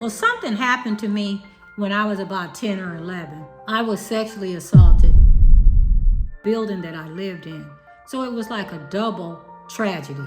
Well, something happened to me when I was about 10 or 11. I was sexually assaulted in the building that I lived in. So it was like a double tragedy.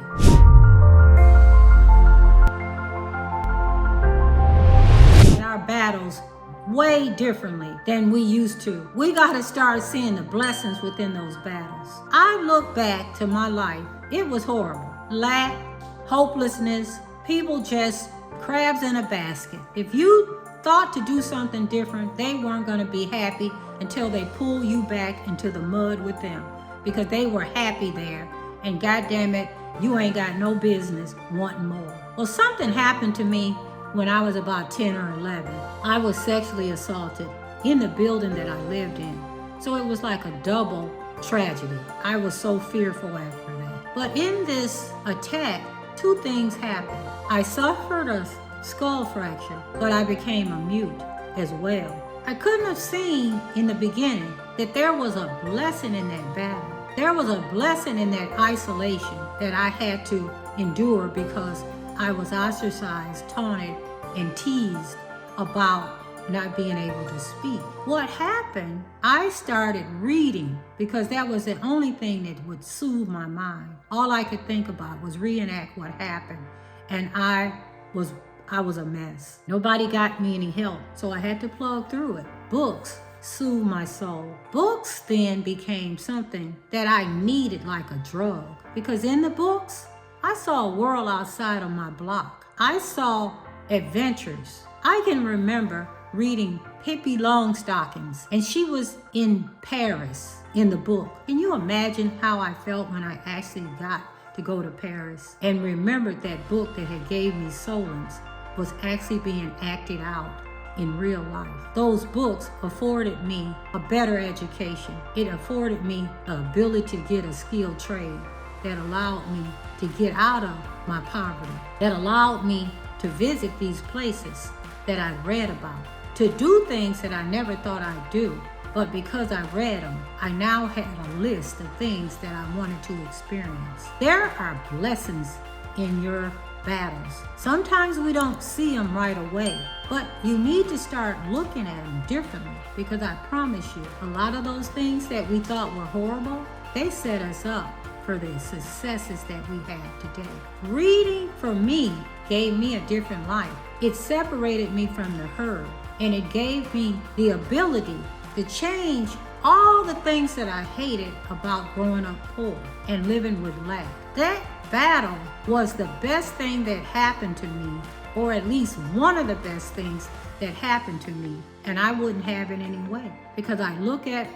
Our battles way differently than we used to. We got to start seeing the blessings within those battles. I look back to my life, it was horrible. Lack, hopelessness, people just crabs in a basket. If you thought to do something different, they weren't going to be happy until they pull you back into the mud with them, because they were happy there, and goddamn it, you ain't got no business wanting more. Well, something happened to me when I was about 10 or 11. I was sexually assaulted in the building that I lived in. So it was like a double tragedy. I was so fearful after that. But in this attack, two things happened. I suffered a skull fracture, but I became a mute as well. I couldn't have seen in the beginning that there was a blessing in that battle. There was a blessing in that isolation that I had to endure, because I was ostracized, taunted, and teased about not being able to speak. What happened, I started reading, because that was the only thing that would soothe my mind. All I could think about was reenact what happened, and I was a mess. Nobody got me any help, so I had to plug through it. Books soothed my soul. Books then became something that I needed like a drug, because in the books, I saw a world outside of my block. I saw adventures. I can remember reading Pippi Longstockings, and she was in Paris in the book. Can you imagine how I felt when I actually got to go to Paris and remembered that book that had gave me solace was actually being acted out in real life? Those books afforded me a better education. It afforded me the ability to get a skilled trade that allowed me to get out of my poverty, that allowed me to visit these places that I read about, to do things that I never thought I'd do. But because I read them, I now had a list of things that I wanted to experience. There are blessings in your battles. Sometimes we don't see them right away, but you need to start looking at them differently, because I promise you, a lot of those things that we thought were horrible, they set us up for the successes that we have today. Reading, for me, gave me a different life. It separated me from the herd, and it gave me the ability to change all the things that I hated about growing up poor and living with lack. That battle was the best thing that happened to me, or at least one of the best things that happened to me, and I wouldn't have it anyway, because I look at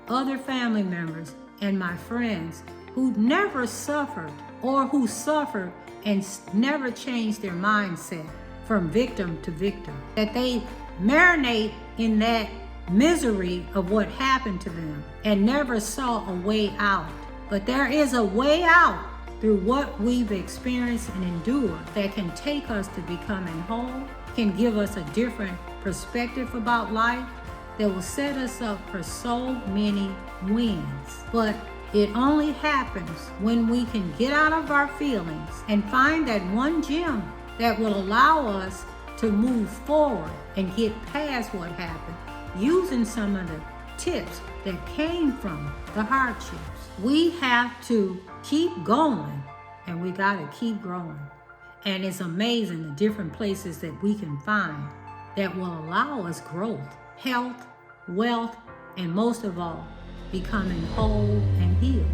other family members and my friends who never suffered, or who suffered and never changed their mindset from victim to victim, that they marinate in that misery of what happened to them and never saw a way out. But there is a way out through what we've experienced and endured that can take us to becoming whole, can give us a different perspective about life, that will set us up for so many wins. But it only happens when we can get out of our feelings and find that one gem that will allow us to move forward and get past what happened, using some of the tips that came from the hardships. We have to keep going, and we got to keep growing. And it's amazing the different places that we can find that will allow us growth, health, wealth, and most of all, becoming whole and healed.